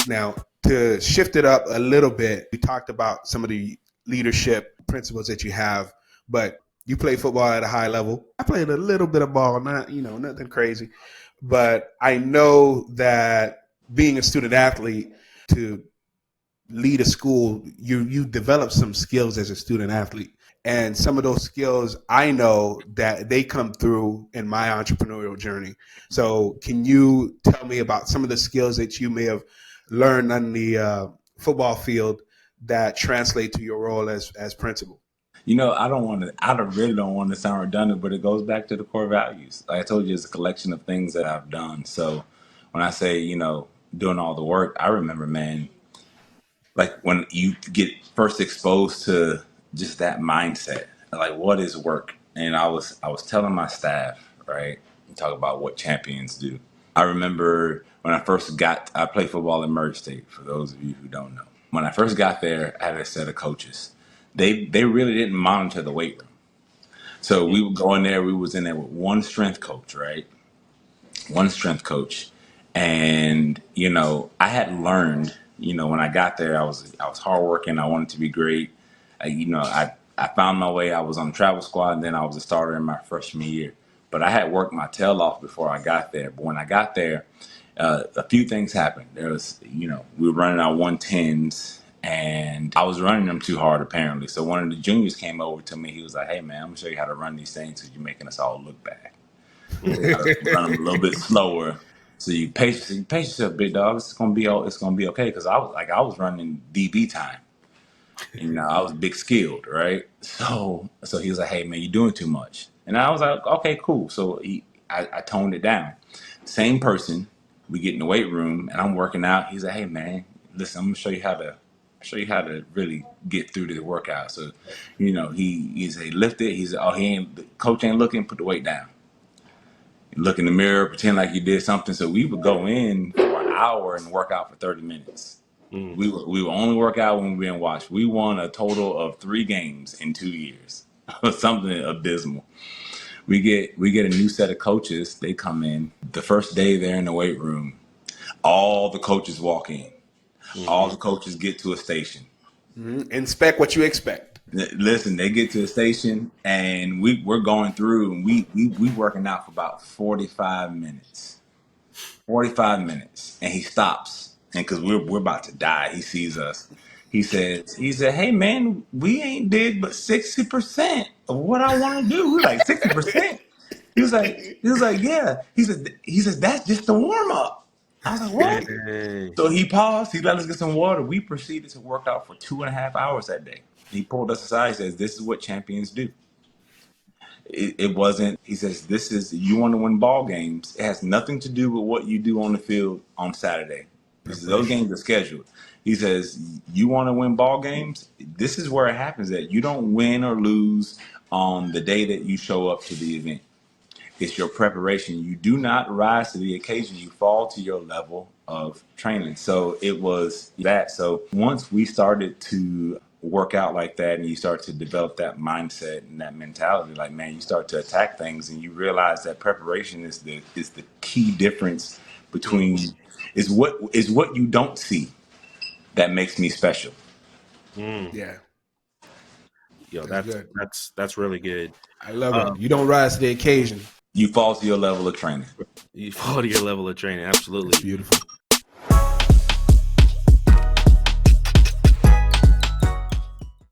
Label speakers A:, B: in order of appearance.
A: Now, to shift it up a little bit, we talked about some of the leadership principles that you have, but you play football at a high level. I played a little bit of ball, not, nothing crazy, but I know that being a student athlete, to lead a school, you develop some skills as a student athlete. And some of those skills, I know that they come through in my entrepreneurial journey. So can you tell me about some of the skills that you may have learned on the football field that translate to your role as principal?
B: I really don't want to sound redundant, but it goes back to the core values. Like I told you, it's a collection of things that I've done. So when I say, doing all the work, I remember, man, like when you get first exposed to just that mindset, like what is work? And I was telling my staff, right, talk about what champions do. I remember when I played football in Merge State, for those of you who don't know. When I first got there, I had a set of coaches. They really didn't monitor the weight room. So we would go in there, we was in there with one strength coach, right? One strength coach. And, I had learned, when I got there, I was hardworking. I wanted to be great. I found my way. I was on the travel squad, and then I was a starter in my freshman year. But I had worked my tail off before I got there. But when I got there, a few things happened. There was, we were running our 110s, and I was running them too hard, apparently. So one of the juniors came over to me. He was like, "Hey, man, I'm going to show you how to run these things because you're making us all look bad. Run them a little bit slower. So you pace yourself, big dog. It's gonna be okay." Because I was running DB time. I was big skilled, right? So he was like, "Hey, man, you're doing too much." And I was like, "Okay, cool." So I toned it down. Same person. We get in the weight room and I'm working out. He's like, "Hey, man, listen, I'm gonna show you how to really get through the workout." So, he's a lift it. He's oh he ain't the coach ain't looking. Put the weight down. Look in the mirror, pretend like you did something. So we would go in for an hour and work out for 30 minutes.
C: Mm.
B: We would only work out when we were being watched. We won a total of 3 games in 2 years. Something abysmal. We get a new set of coaches. They come in. The first day they're in the weight room, all the coaches walk in. All
C: Hmm.
B: the coaches get to a station.
A: Inspect what you expect.
B: Listen, they get to the station and we're going through and we working out for about 45 minutes. 45 minutes, and he stops, and because we're about to die, he sees us. He said, "Hey, man, we ain't did but 60% of what I want to do." We're like, 60%. He was like, "Yeah." He says that's just the warm up. I was like, "What?"
C: Hey.
B: So he paused. He let us get some water. We proceeded to work out for 2.5 hours that day. He pulled us aside. He says, "This is what champions do." It wasn't. He says, "This is you want to win ball games. It has nothing to do with what you do on the field on Saturday. He says those
A: Preparation.
B: games are scheduled." He says, "You want to win ball games. This is where it happens. That you don't win or lose on the day that you show up to the event. It's your preparation. You do not rise to the occasion. You fall to your level of training." So it was that. So once we started to work out like that and you start to develop that mindset and that mentality, like, man, you start to attack things and you realize that preparation is the key difference between
C: Mm.
B: is what you don't see that makes me special.
C: Mm.
A: Yeah,
C: Yo,
A: that's
C: that's
A: good.
C: that's that's really good.
A: I love it.
C: Um,
A: You don't rise to the occasion.
B: You fall to your level of training.
C: you fall to your level of training,
A: That's
C: absolutely.
A: beautiful.